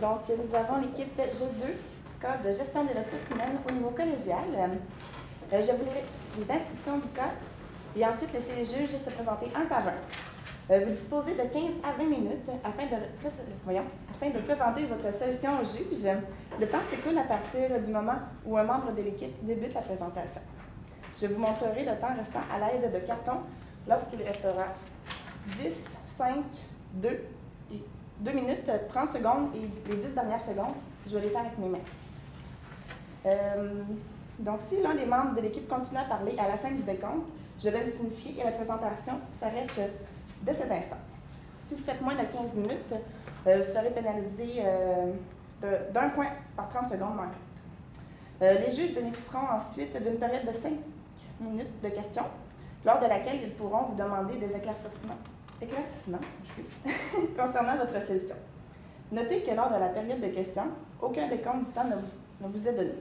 Donc, nous avons l'équipe G2, Code de gestion des ressources humaines au niveau collégial. Je vous lirai les inscriptions du code et ensuite laisser les juges se présenter un par un. Vous disposez de 15 à 20 minutes afin de présenter votre solution au juge. Le temps s'écoule à partir du moment où un membre de l'équipe débute la présentation. Je vous montrerai le temps restant à l'aide de cartons lorsqu'il restera 10, 5, 2 et 2 minutes, 30 secondes et les 10 dernières secondes, je vais les faire avec mes mains. Donc, si l'un des membres de l'équipe continue à parler à la fin du décompte, je vais le signifier et la présentation s'arrête de cet instant. Si vous faites moins de 15 minutes, vous serez pénalisé d'un point par 30 secondes manquantes. Les juges bénéficieront ensuite d'une période de 5 minutes de questions, lors de laquelle ils pourront vous demander des éclaircissements concernant votre solution. Notez que lors de la période de questions, aucun décompte du temps ne vous est donné.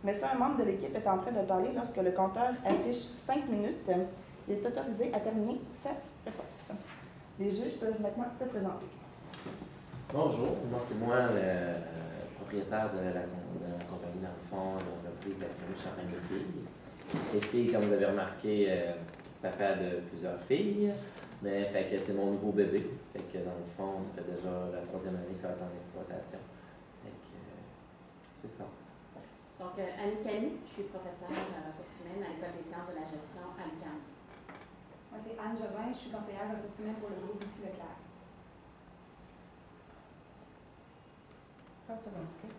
Mais si un membre de l'équipe est en train de parler lorsque le compteur affiche 5 minutes, il est autorisé à terminer sa réponse. Les juges peuvent maintenant se présenter. Bonjour, c'est moi le propriétaire de la compagnie dans le fond, l'entreprise d'académie Champagne-les-Filles. Ici, comme vous avez remarqué, papa de plusieurs filles, mais fait que c'est mon nouveau bébé. Fait que dans le fond, ça fait déjà la 3e année que ça va être en exploitation. Fait que c'est ça. Donc, Annie Camille, je suis professeure en ressources humaines à l'École des sciences de la gestion à l'UQAM. Moi, c'est Anne Jovin, je suis conseillère ressources humaines pour le groupe Biscuit Leclerc. 30 secondes, OK?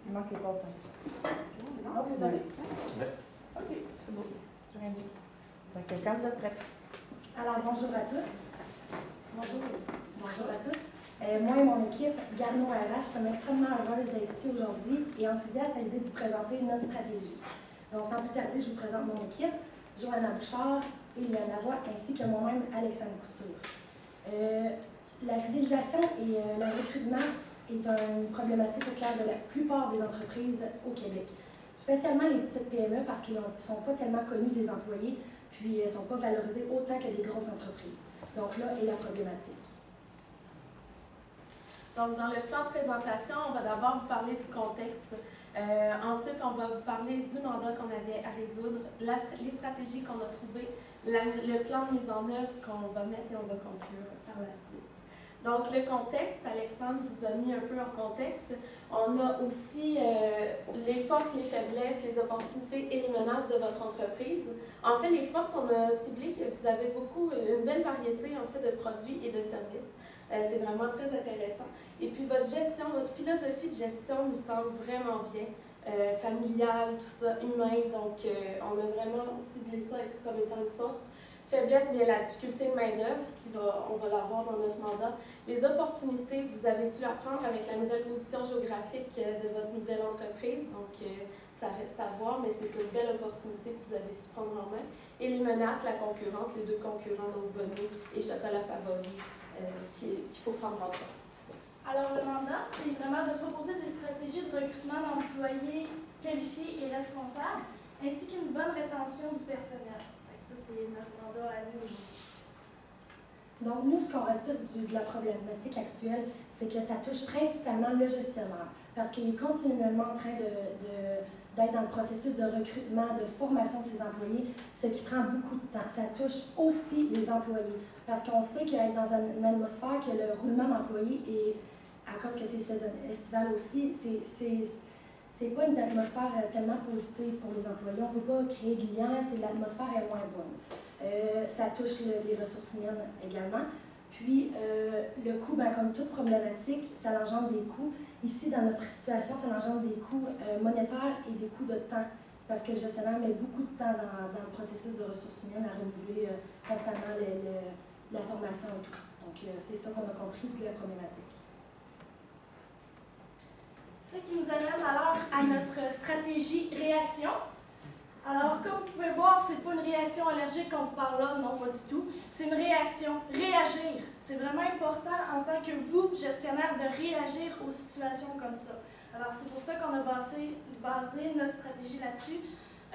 Il manque les pauvres. Non, vous avez. Ouais. OK, c'est beau. J'ai rien dit. Donc, quand vous êtes prêts. Alors, bonjour à tous. Bonjour à tous. Moi et mon équipe, Garneau RH, sommes extrêmement heureuses d'être ici aujourd'hui et enthousiastes à l'idée de vous présenter notre stratégie. Donc, sans plus tarder, je vous présente mon équipe, Johanna Bouchard, Eliane Lavoie, ainsi que moi-même, Alexandre Couture. La fidélisation et le recrutement est une problématique au cœur de la plupart des entreprises au Québec, spécialement les petites PME parce qu'ils ne sont pas tellement connus des employés, puis ne sont pas valorisés autant que des grosses entreprises. Donc là est la problématique. Donc, dans le plan de présentation, on va d'abord vous parler du contexte. Ensuite, on va vous parler du mandat qu'on avait à résoudre, les stratégies qu'on a trouvées, le plan de mise en œuvre qu'on va mettre et on va conclure par la suite. Donc, le contexte, Alexandre vous a mis un peu en contexte. On a aussi les forces, les faiblesses, les opportunités et les menaces de votre entreprise. En fait, les forces, on a ciblé que vous avez une belle variété en fait, de produits et de services. C'est vraiment très intéressant. Et puis, votre gestion, votre philosophie de gestion nous semble vraiment bien. Familiale, tout ça, humain. Donc, on a vraiment ciblé ça comme étant une force. Faiblesse, bien la difficulté de main-d'œuvre, on va l'avoir dans notre mandat. Les opportunités, vous avez su apprendre avec la nouvelle position géographique de votre nouvelle entreprise. Donc, ça reste à voir, mais c'est une belle opportunité que vous avez su prendre en main. Et les menaces, la concurrence, les deux concurrents, donc Bonnie et Chocolat Favori, qu'il faut prendre en compte. Alors, le mandat, c'est vraiment de proposer des stratégies de recrutement d'employés qualifiés et responsables, ainsi qu'une bonne rétention du personnel. Ça, c'est notre mandat à nous aujourd'hui. Donc, nous, ce qu'on retire de la problématique actuelle, c'est que ça touche principalement le gestionnaire, parce qu'il est continuellement en train d'être dans le processus de recrutement, de formation de ses employés, ce qui prend beaucoup de temps. Ça touche aussi les employés, parce qu'on sait qu'être dans une atmosphère que le roulement d'employés est, à cause que c'est saison estivale aussi, c'est pas une atmosphère tellement positive pour les employés. On ne peut pas créer de liens, l'atmosphère est moins bonne. Ça touche les ressources humaines également. Puis, le coût, comme toute problématique, ça engendre des coûts. Ici, dans notre situation, ça engendre des coûts monétaires et des coûts de temps, parce que le gestionnaire met beaucoup de temps dans le processus de ressources humaines à renouveler constamment la formation et tout. Donc, c'est ça qu'on a compris de la problématique. Ce qui nous amène alors à notre stratégie réaction. Alors, comme vous pouvez voir, ce n'est pas une réaction allergique qu'on vous parle là, non pas du tout. C'est une réaction, réagir. C'est vraiment important en tant que vous, gestionnaire, de réagir aux situations comme ça. Alors, c'est pour ça qu'on a basé notre stratégie là-dessus.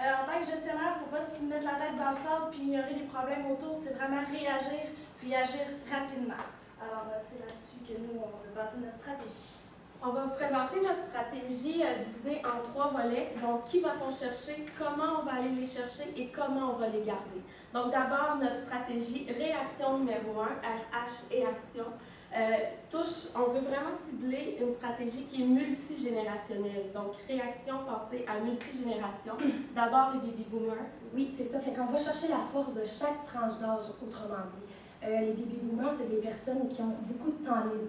En tant que gestionnaire, il ne faut pas se mettre la tête dans le sable puis ignorer les problèmes autour. C'est vraiment réagir puis agir rapidement. Alors, c'est là-dessus que nous, on a basé notre stratégie. On va vous présenter notre stratégie divisée en 3 volets. Donc, qui va-t-on chercher, comment on va aller les chercher et comment on va les garder. Donc, d'abord, notre stratégie réaction numéro 1, RH et action, on veut vraiment cibler une stratégie qui est multigénérationnelle. Donc, réaction, pensée à multigénération. D'abord, les baby boomers. Oui, c'est ça. Fait qu'on va chercher la force de chaque tranche d'âge, autrement dit. Les baby boomers, c'est des personnes qui ont beaucoup de temps libre.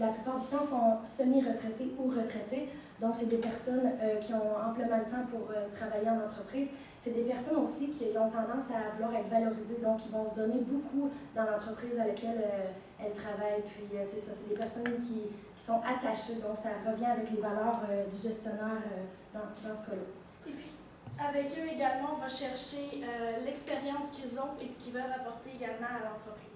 La plupart du temps sont semi-retraités ou retraités. Donc, c'est des personnes qui ont amplement le temps pour travailler en entreprise. C'est des personnes aussi qui ont tendance à vouloir être valorisées. Donc, ils vont se donner beaucoup dans l'entreprise à laquelle elles travaillent. Puis, c'est ça, c'est des personnes qui sont attachées. Donc, ça revient avec les valeurs du gestionnaire dans ce cas-là. Et puis, avec eux également, on va chercher l'expérience qu'ils ont et qu'ils veulent apporter également à l'entreprise.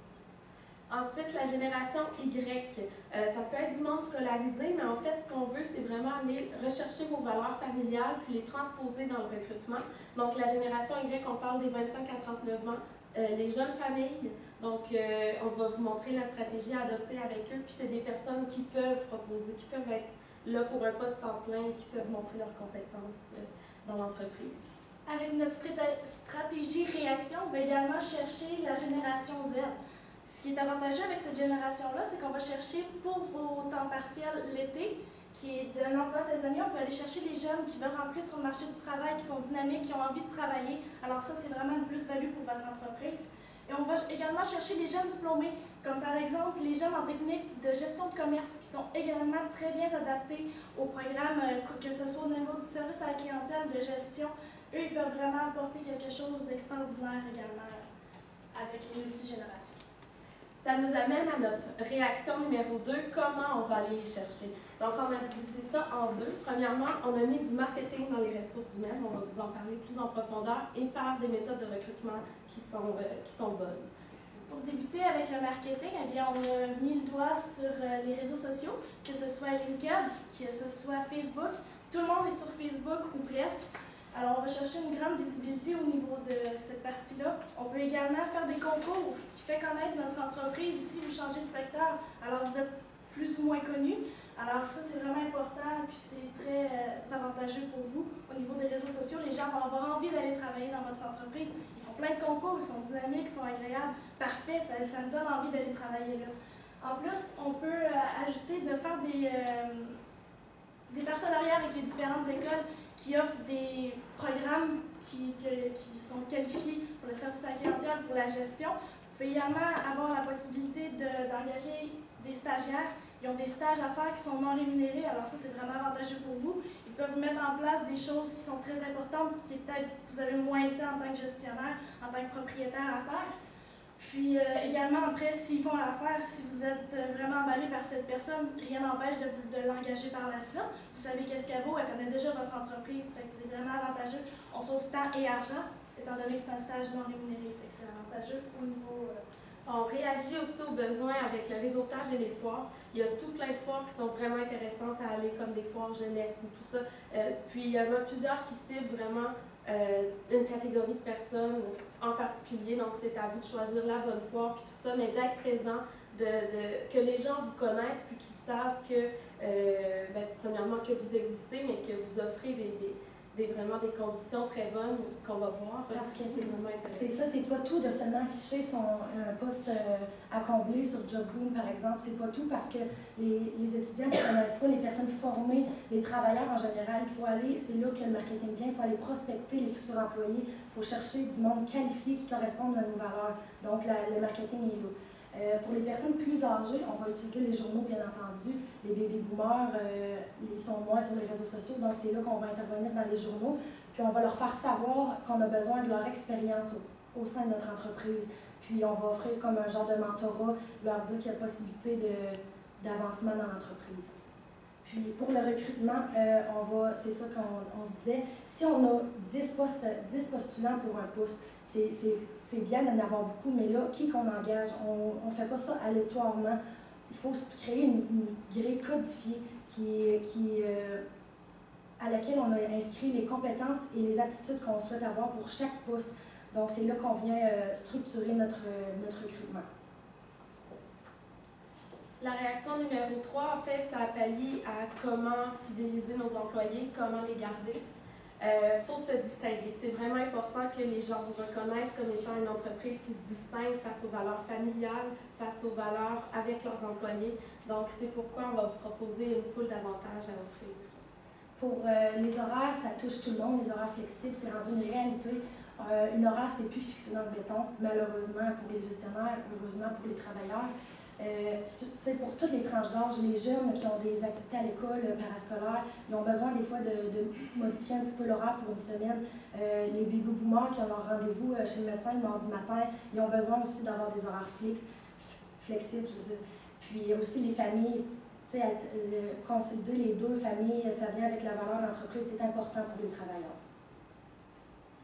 Ensuite, la génération Y. Ça peut être du monde scolarisé, mais en fait, ce qu'on veut, c'est vraiment aller rechercher vos valeurs familiales puis les transposer dans le recrutement. Donc, la génération Y, on parle des 25 à 39 ans, les jeunes familles. Donc, on va vous montrer la stratégie à adopter avec eux. Puis, c'est des personnes qui peuvent proposer, qui peuvent être là pour un poste en plein, qui peuvent montrer leurs compétences dans l'entreprise. Avec notre stratégie réaction, on va également chercher la génération Z. Ce qui est avantageux avec cette génération-là, c'est qu'on va chercher pour vos temps partiels l'été, qui est d'un emploi saisonnier, on peut aller chercher les jeunes qui veulent rentrer sur le marché du travail, qui sont dynamiques, qui ont envie de travailler. Alors ça, c'est vraiment une plus-value pour votre entreprise. Et on va également chercher les jeunes diplômés, comme par exemple les jeunes en technique de gestion de commerce, qui sont également très bien adaptés au programme, que ce soit au niveau du service à la clientèle, de gestion. Eux, ils peuvent vraiment apporter quelque chose d'extraordinaire également avec les multigénérations. Ça nous amène à notre réaction numéro 2, comment on va aller les chercher. Donc, on a divisé ça en 2. Premièrement, on a mis du marketing dans les ressources humaines, on va vous en parler plus en profondeur, et par des méthodes de recrutement qui sont bonnes. Pour débuter avec le marketing, eh bien, on a mis le doigt sur les réseaux sociaux, que ce soit LinkedIn, que ce soit Facebook. Tout le monde est sur Facebook ou presque. Alors, on va chercher une grande visibilité au niveau de cette partie-là. On peut également faire des concours, ce qui fait connaître notre entreprise. Ici, vous changez de secteur, alors vous êtes plus ou moins connu. Alors ça, c'est vraiment important, puis c'est très avantageux pour vous. Au niveau des réseaux sociaux, les gens vont avoir envie d'aller travailler dans votre entreprise. Ils font plein de concours, ils sont dynamiques, ils sont agréables. Parfait, ça me donne envie d'aller travailler là. En plus, on peut ajouter de faire des partenariats avec les différentes écoles qui offrent des programmes qui sont qualifiés pour le service à la clientèle, pour la gestion. Vous pouvez également avoir la possibilité d'engager des stagiaires. Ils ont des stages à faire qui sont non rémunérés, alors ça, c'est vraiment avantageux pour vous. Ils peuvent mettre en place des choses qui sont très importantes, qui peut-être vous avez moins de temps en tant que gestionnaire, en tant que propriétaire à faire. Puis également, après, s'ils font l'affaire, si vous êtes vraiment emballé par cette personne, rien n'empêche de l'engager par la suite. Vous savez qu'est-ce qu'elle vaut, elle connaît déjà votre entreprise, fait que c'est vraiment avantageux. On sauve temps et argent, étant donné que c'est un stage non rémunéré, fait que c'est avantageux au niveau... On réagit aussi aux besoins avec le réseautage et les foires. Il y a tout plein de foires qui sont vraiment intéressantes à aller, comme des foires jeunesse ou tout ça. Puis il y en a plusieurs qui ciblent vraiment une catégorie de personnes en particulier. Donc c'est à vous de choisir la bonne foire puis tout ça, mais d'être présent, que les gens vous connaissent puis qu'ils savent que, premièrement, que vous existez, mais que vous offrez vraiment des conditions très bonnes qu'on va voir. Parce que c'est ça, c'est pas tout de seulement afficher un poste à combler sur JobBoom, par exemple. C'est pas tout parce que les étudiants ne connaissent pas, les personnes formées, les travailleurs en général, il faut aller, c'est là que le marketing vient, il faut aller prospecter les futurs employés, il faut chercher du monde qualifié qui corresponde à nos valeurs. Donc, le marketing est là. Pour les personnes plus âgées, on va utiliser les journaux, bien entendu. Les baby boomers, ils sont moins sur les réseaux sociaux, donc c'est là qu'on va intervenir dans les journaux. Puis on va leur faire savoir qu'on a besoin de leur expérience au sein de notre entreprise. Puis on va offrir comme un genre de mentorat, leur dire qu'il y a possibilité d'avancement dans l'entreprise. Puis pour le recrutement, c'est ça qu'on se disait, si on a 10 postulants pour un poste, c'est bien d'en avoir beaucoup, mais là, qui qu'on engage? On ne fait pas ça aléatoirement. Il faut créer une grille codifiée à laquelle on a inscrit les compétences et les attitudes qu'on souhaite avoir pour chaque poste. Donc, c'est là qu'on vient structurer notre recrutement. La réaction numéro 3, en fait, ça pallie à comment fidéliser nos employés, comment les garder. Faut se distinguer. C'est vraiment important que les gens vous reconnaissent comme étant une entreprise qui se distingue face aux valeurs familiales, face aux valeurs avec leurs employés. Donc, c'est pourquoi on va vous proposer une foule d'avantages à offrir. Pour les horaires, ça touche tout le monde. Les horaires flexibles, c'est rendu une réalité. Une horaire, c'est plus fixé dans le béton, malheureusement pour les gestionnaires, heureusement pour les travailleurs. Pour toutes les tranches d'âge, les jeunes qui ont des activités à l'école parascolaire, ils ont besoin des fois de modifier un petit peu l'horaire pour une semaine. Les baby boomers qui ont leur rendez-vous chez le médecin le mardi matin, ils ont besoin aussi d'avoir des horaires flexibles, je veux dire. Puis aussi les familles, concilier les deux familles, ça vient avec la valeur d'entreprise, c'est important pour les travailleurs.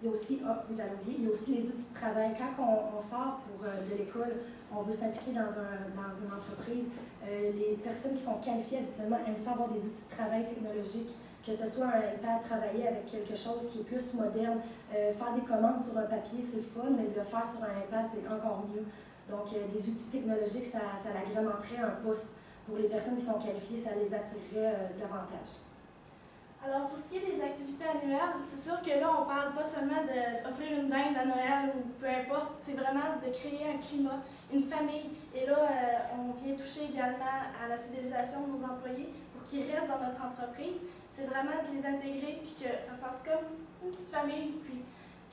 Il y a aussi, il y a aussi les outils de travail. Quand on sort de l'école, on veut s'impliquer dans une entreprise. Les personnes qui sont qualifiées habituellement aiment ça avoir des outils de travail technologiques, que ce soit un iPad, travailler avec quelque chose qui est plus moderne. Faire des commandes sur un papier, c'est le fun, mais le faire sur un iPad, c'est encore mieux. Donc, des outils technologiques, ça l'agrémenterait un poste. Pour les personnes qui sont qualifiées, ça les attirerait davantage. Alors, pour ce qui est des activités annuelles, c'est sûr que là, on parle pas seulement d'offrir une dinde à Noël ou peu importe, c'est vraiment de créer un climat, une famille. Et là, on vient toucher également à la fidélisation de nos employés pour qu'ils restent dans notre entreprise. C'est vraiment de les intégrer puis que ça fasse comme une petite famille. Puis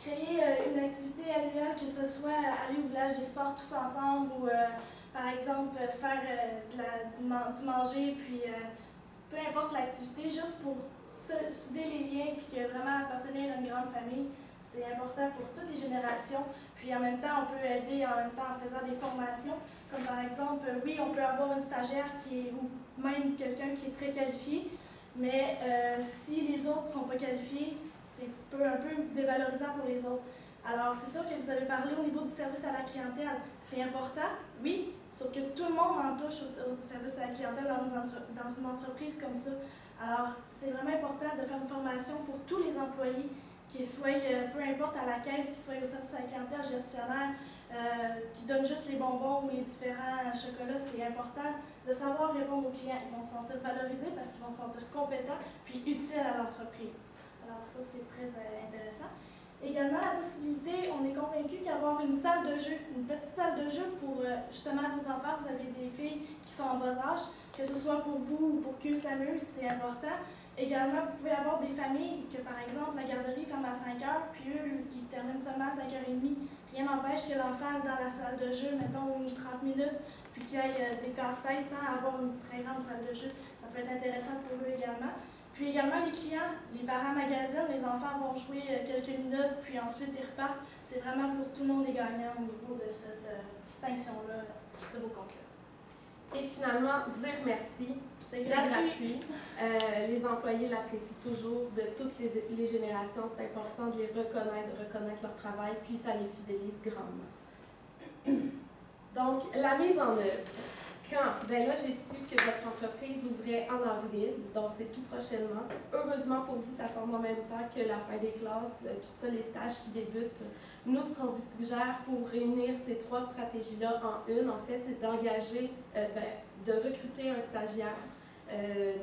créer une activité annuelle, que ce soit aller au village des sports tous ensemble ou, par exemple, faire du manger, puis peu importe l'activité, juste pour souder les liens puis que vraiment appartenir à une grande famille, c'est important pour toutes les générations. Puis en même temps, on peut aider en même temps en faisant des formations, comme par exemple, oui, on peut avoir une stagiaire ou même quelqu'un qui est très qualifié, mais si les autres ne sont pas qualifiés, c'est un peu dévalorisant pour les autres. Alors, c'est sûr que vous avez parlé au niveau du service à la clientèle. C'est important, oui, sauf que tout le monde en touche au service à la clientèle dans une entreprise comme ça. Alors, c'est vraiment important de faire une formation pour tous les employés, qu'ils soient, peu importe à la caisse, qu'ils soient au service à la clientèle, gestionnaire, qui donnent juste les bonbons ou les différents chocolats. C'est important de savoir répondre aux clients. Ils vont se sentir valorisés parce qu'ils vont se sentir compétents puis utiles à l'entreprise. Alors ça, c'est très intéressant. Également, la possibilité, on est convaincu qu'avoir une salle de jeu, une petite salle de jeu pour justement vos enfants, vous avez des filles qui sont en bas âge, que ce soit pour vous ou pour qu'eux s'amusent, c'est important. Également, vous pouvez avoir des familles que, par exemple, la garderie ferme à 5 heures, puis eux, ils terminent seulement à 5h30. Rien n'empêche que l'enfant dans la salle de jeu, mettons 30 minutes, puis qu'il y ait des casse-têtes sans avoir une très grande salle de jeu. Ça peut être intéressant pour eux également. Puis également, les clients, les parents magasinent, les enfants vont jouer quelques minutes, puis ensuite ils repartent. C'est vraiment pour tout le monde est gagnant au niveau de cette distinction-là de vos concurrents. Et finalement, dire merci, c'est gratuit. Les employés l'apprécient toujours, de toutes les générations. C'est important de les reconnaître leur travail, puis ça les fidélise grandement. Donc, la mise en œuvre. Quand? Bien là, j'ai su que votre entreprise ouvrait en avril, donc c'est tout prochainement. Heureusement pour vous, ça tombe en même temps que la fin des classes, tout ça, les stages qui débutent. Nous, ce qu'on vous suggère pour réunir ces 3 stratégies-là en une, en fait, c'est d'engager, de recruter un stagiaire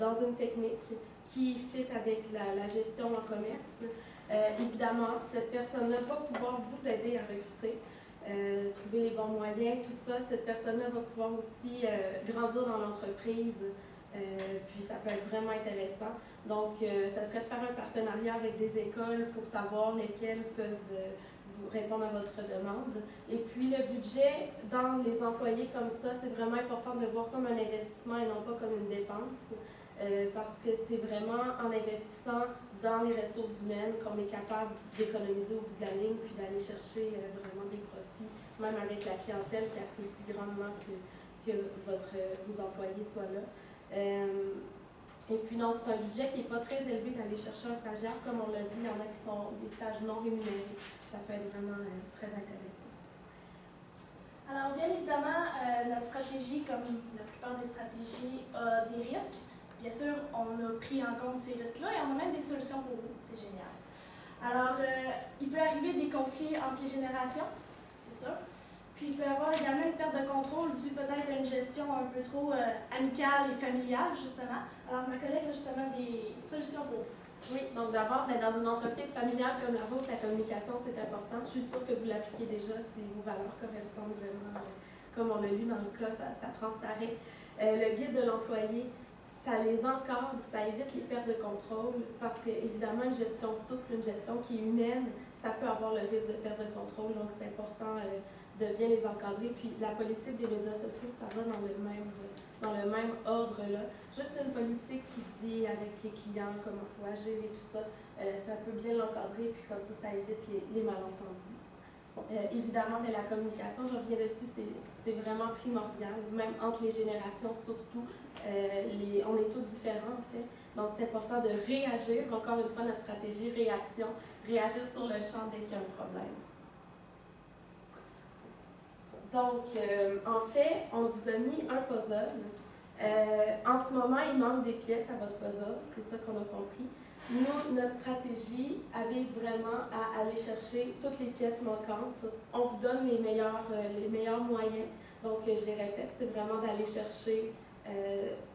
dans une technique qui fit avec la gestion en commerce. Évidemment, cette personne-là va pouvoir vous aider à recruter. Trouver les bons moyens, tout ça, cette personne-là va pouvoir aussi grandir dans l'entreprise, puis ça peut être vraiment intéressant. Donc, ça serait de faire un partenariat avec des écoles pour savoir lesquelles peuvent vous répondre à votre demande. Et puis, le budget dans les employés comme ça, c'est vraiment important de le voir comme un investissement et non pas comme une dépense, parce que c'est vraiment en investissant dans les ressources humaines qu'on est capable d'économiser au bout de la ligne, puis d'aller chercher vraiment des profits, même avec la clientèle qui apprécie grandement que vos employés soient là. Et puis non, c'est un budget qui n'est pas très élevé d'aller chercher un stagiaire, comme on l'a dit, il y en a qui sont des stages non rémunérés. Ça peut être vraiment très intéressant. Alors, bien évidemment, notre stratégie, comme la plupart des stratégies, a des risques. Bien sûr, on a pris en compte ces risques-là et on a même des solutions pour vous. C'est génial. Alors, il peut arriver des conflits entre les générations, c'est sûr. Puis il peut y avoir également une perte de contrôle due peut-être à une gestion un peu trop amicale et familiale, justement. Alors ma collègue a justement des solutions pour vous. Oui, donc d'abord, dans une entreprise familiale comme la vôtre, la communication, c'est important. Je suis sûre que vous l'appliquez déjà si vos valeurs correspondent vraiment, comme on l'a lu dans le cas, ça transparaît. Le guide de l'employé, ça les encadre, ça évite les pertes de contrôle parce qu'évidemment, une gestion souple, une gestion qui est humaine, ça peut avoir le risque de perte de contrôle, donc c'est important de bien les encadrer. Puis la politique des médias sociaux, ça va dans le même ordre-là. Juste une politique qui dit avec les clients comment il faut agir et tout ça, ça peut bien l'encadrer, puis comme ça évite les malentendus. Évidemment, de la communication, je reviens dessus, c'est vraiment primordial, même entre les générations surtout. On est tous différents en fait, donc c'est important de réagir, encore une fois notre stratégie réaction, réagir sur le champ dès qu'il y a un problème. Donc, en fait, on vous a mis un puzzle. En ce moment, il manque des pièces à votre puzzle, c'est ça qu'on a compris. Nous, notre stratégie, elle vise vraiment à aller chercher toutes les pièces manquantes. On vous donne les meilleurs moyens. Donc, je les répète, c'est vraiment d'aller chercher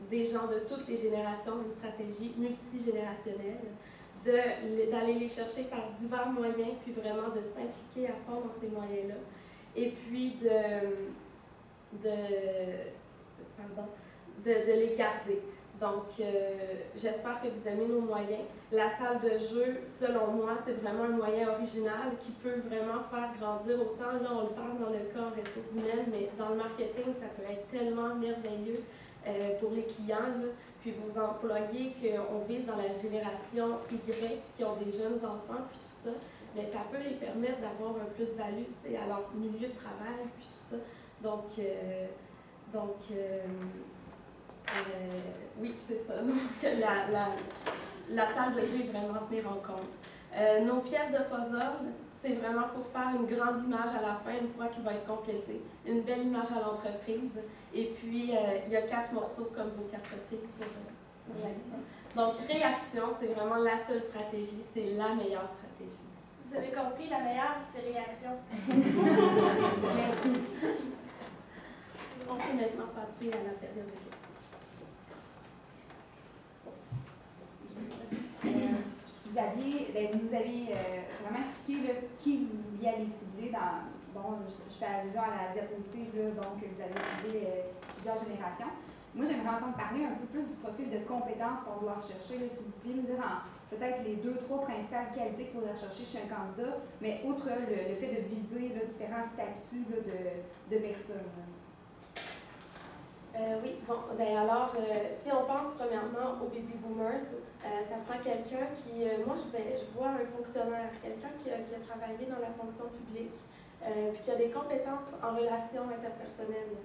des gens de toutes les générations, une stratégie multigénérationnelle, d'aller les chercher par divers moyens, puis vraiment de s'impliquer à fond dans ces moyens-là. Et puis de les garder. Donc, j'espère que vous aimez nos moyens. La salle de jeu, selon moi, c'est vraiment un moyen original qui peut vraiment faire grandir autant. Là, on le parle dans le cas en ressources humaines, mais dans le marketing, ça peut être tellement merveilleux pour les clients, là. Puis vos employés qu'on vise dans la génération Y, qui ont des jeunes enfants, puis tout ça, mais ça peut les permettre d'avoir un plus-value à leur milieu de travail, puis tout ça. Donc oui, c'est ça. Donc, la salle de jeu est vraiment à tenir en compte. Nos pièces de puzzle, c'est vraiment pour faire une grande image à la fin, une fois qu'il va être complété. Une belle image à l'entreprise. Et puis, il y a 4 morceaux comme vos 4 filles pour l'instant. Donc, réaction, c'est vraiment la seule stratégie, c'est la meilleure stratégie. Vous avez compris, la meilleure, c'est réaction. Merci. On peut maintenant passer à la période de questions. Vous nous avez vraiment expliqué qui vous vouliez aller cibler dans. Bon, je fais allusion à la diapositive, là, donc vous avez ciblé plusieurs générations. Moi, j'aimerais entendre parler un peu plus du profil de compétences qu'on doit rechercher. Là, si vous pouvez nous dire peut-être les 2-3 principales qualités qu'il faudrait rechercher chez un candidat, mais outre le fait de viser là, différents statuts là, de personnes. Oui, bon, alors, si on pense premièrement aux baby boomers, ça prend quelqu'un qui, moi je vois un fonctionnaire, quelqu'un qui a travaillé dans la fonction publique, puis qui a des compétences en relations interpersonnelles,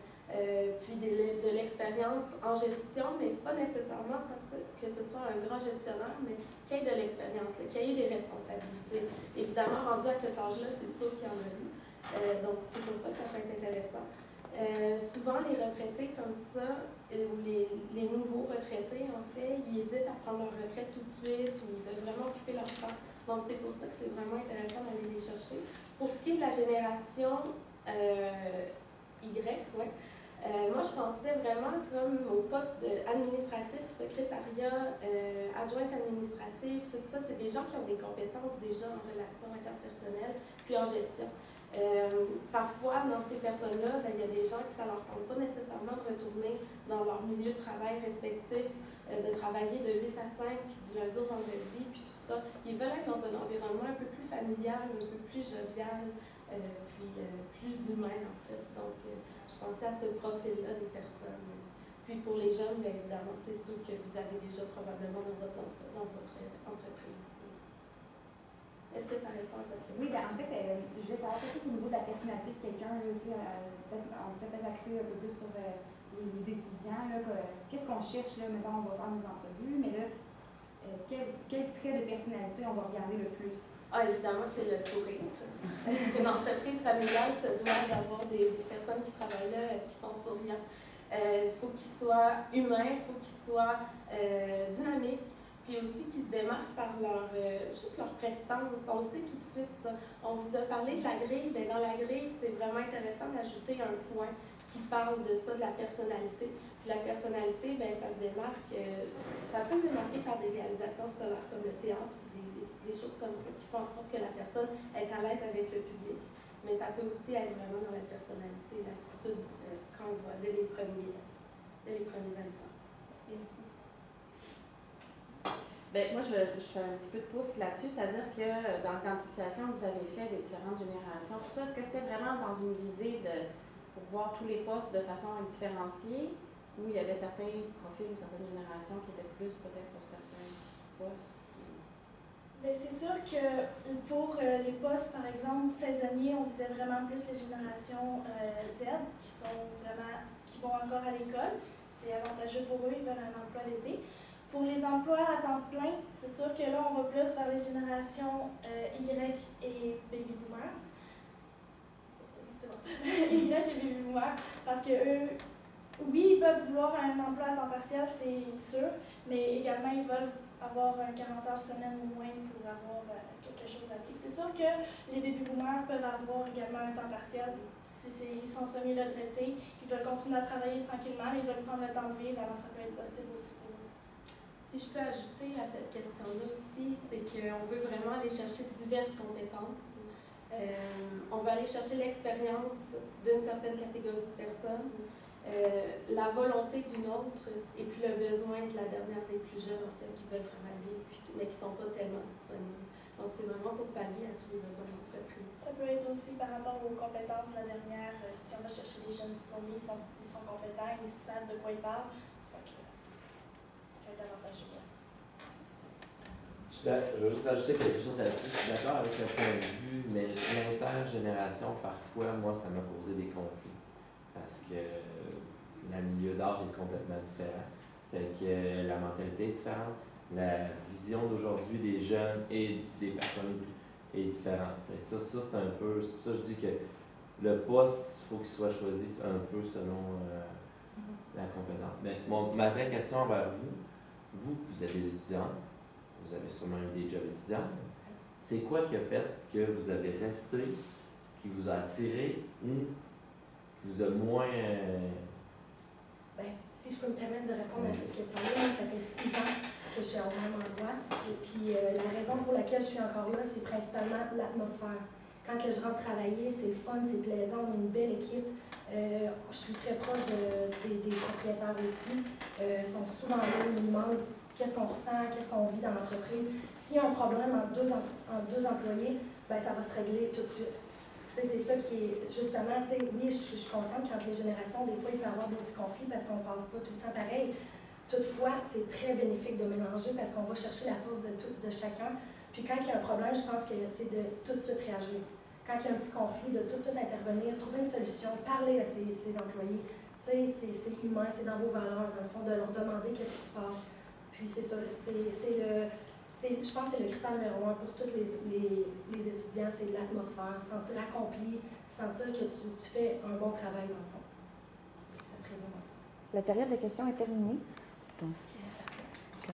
puis de l'expérience en gestion, mais pas nécessairement que ce soit un grand gestionnaire, mais qui ait de l'expérience, qui ait des responsabilités. Évidemment, rendu à cet âge-là, c'est sûr qu'il y en a eu, donc c'est pour ça que ça peut être intéressant. Souvent, les retraités comme ça, ou les nouveaux retraités, en fait, ils hésitent à prendre leur retraite tout de suite ou de vraiment occuper leur temps. Donc, c'est pour ça que c'est vraiment intéressant d'aller les chercher. Pour ce qui est de la génération Y, ouais, moi, je pensais vraiment comme au poste administratif, secrétariat, adjointe administrative, tout ça, c'est des gens qui ont des compétences déjà en relations interpersonnelles, puis en gestion. Parfois, dans ces personnes-là, il y a des gens qui ça ne leur tente pas nécessairement de retourner dans leur milieu de travail respectif, de travailler de 8 à 5, puis du lundi au vendredi, puis tout ça. Ils veulent être dans un environnement un peu plus familial, un peu plus jovial, puis plus humain, en fait. Donc, je pensais à ce profil-là des personnes. Puis pour les jeunes, bien évidemment, c'est sûr que vous avez déjà probablement dans votre entreprise. Est-ce que ça répond à votre question? Oui, en fait, je voulais savoir un peu plus au niveau de la personnalité de quelqu'un. On peut peut-être axer un peu plus sur les étudiants. Qu'est-ce qu'on cherche? Là, mettons, on va faire des entrevues, mais là, quel trait de personnalité on va regarder le plus? Ah, évidemment, c'est le sourire. Une entreprise familiale se doit d'avoir des personnes qui travaillent là, qui sont souriants. Il faut qu'ils soient humains, il faut qu'ils soient dynamiques. puis aussi qui se démarquent par juste leur prestance. On sait tout de suite ça. On vous a parlé de la grille, bien dans la grille, c'est vraiment intéressant d'ajouter un point qui parle de ça, de la personnalité. Puis la personnalité, bien, ça se démarque, ça peut se démarquer par des réalisations scolaires comme le théâtre, des choses comme ça qui font en sorte que la personne est à l'aise avec le public. Mais ça peut aussi être vraiment dans la personnalité, l'attitude qu'on voit dès les premiers instants. Merci. Bien, moi, je fais un petit peu de pouce là-dessus, c'est-à-dire que dans la quantification que vous avez fait des différentes générations, tout ça, est-ce que c'était vraiment dans une visée pour voir tous les postes de façon différenciée, ou il y avait certains profils ou certaines générations qui étaient plus peut-être pour certains postes? Bien, c'est sûr que pour les postes, par exemple, saisonniers, on visait vraiment plus les générations Z qui vont encore à l'école. C'est avantageux pour eux, ils veulent un emploi l'été. Pour les emplois à temps plein, c'est sûr que là, on va plus vers les générations Y et Baby Boomer. C'est bon. Y et Baby Boomer, parce que eux, oui, ils peuvent vouloir un emploi à temps partiel, c'est sûr, mais également, ils veulent avoir 40 heures semaine ou moins pour avoir quelque chose à vivre. C'est sûr que les baby boomers peuvent avoir également un temps partiel. Ils sont semi-retraités, ils veulent continuer à travailler tranquillement, mais ils veulent prendre le temps de vivre, alors ça peut être possible aussi pour eux. Si je peux ajouter à cette question-là aussi, c'est qu'on veut vraiment aller chercher diverses compétences. On veut aller chercher l'expérience d'une certaine catégorie de personnes, la volonté d'une autre, et puis le besoin de la dernière des plus jeunes, en fait, qui veulent travailler, mais qui ne sont pas tellement disponibles. Donc, c'est vraiment pour pallier à tous les besoins de l'entreprise. Ça peut être aussi par rapport aux compétences de la dernière. Si on va chercher les jeunes diplômés, ils sont compétents, ils savent de quoi ils parlent. Fait que, ça peut être avantageux. Je veux juste rajouter quelque chose là-dessus. Je suis d'accord avec le point de vue, mais l'intergénération, parfois, moi, ça m'a causé des conflits. Parce que le milieu d'âge est complètement différent. Fait que la mentalité est différente. La vision d'aujourd'hui des jeunes et des personnes est différente. Et ça c'est un peu. C'est pour ça que je dis que le poste, il faut qu'il soit choisi un peu selon la compétence. Mais ma vraie question envers vous êtes des étudiants, vous avez sûrement eu des jobs étudiants. C'est quoi qui a fait que vous avez resté, qui vous a attiré ou qui vous a moins. Bien, si je peux me permettre de répondre à cette question-là, moi, ça fait 6 ans que je suis au même endroit. Et puis, la raison pour laquelle je suis encore là, c'est principalement l'atmosphère. Quand que je rentre travailler, c'est le fun, c'est plaisant, on a une belle équipe. Je suis très proche des propriétaires aussi. Ils sont souvent là, ils nous demandent qu'est-ce qu'on ressent, qu'est-ce qu'on vit dans l'entreprise. S'il y a un problème entre deux employés, bien, ça va se régler tout de suite. C'est ça qui est, justement, oui, je suis consciente qu'entre les générations, des fois, il peut y avoir des petits conflits parce qu'on ne pense pas tout le temps pareil. Toutefois, c'est très bénéfique de mélanger parce qu'on va chercher la force de chacun. Puis quand il y a un problème, je pense que c'est de tout de suite réagir. Quand il y a un petit conflit, de tout de suite intervenir, trouver une solution, parler à ses employés. C'est humain, c'est dans vos valeurs, dans le fond, de leur demander qu'est-ce qui se passe. Puis c'est ça, je pense que c'est le critère numéro 1 pour tous les étudiants, c'est l'atmosphère, sentir accompli, sentir que tu fais un bon travail dans le fond. Ça se résume à ça. La période de questions est terminée. Donc,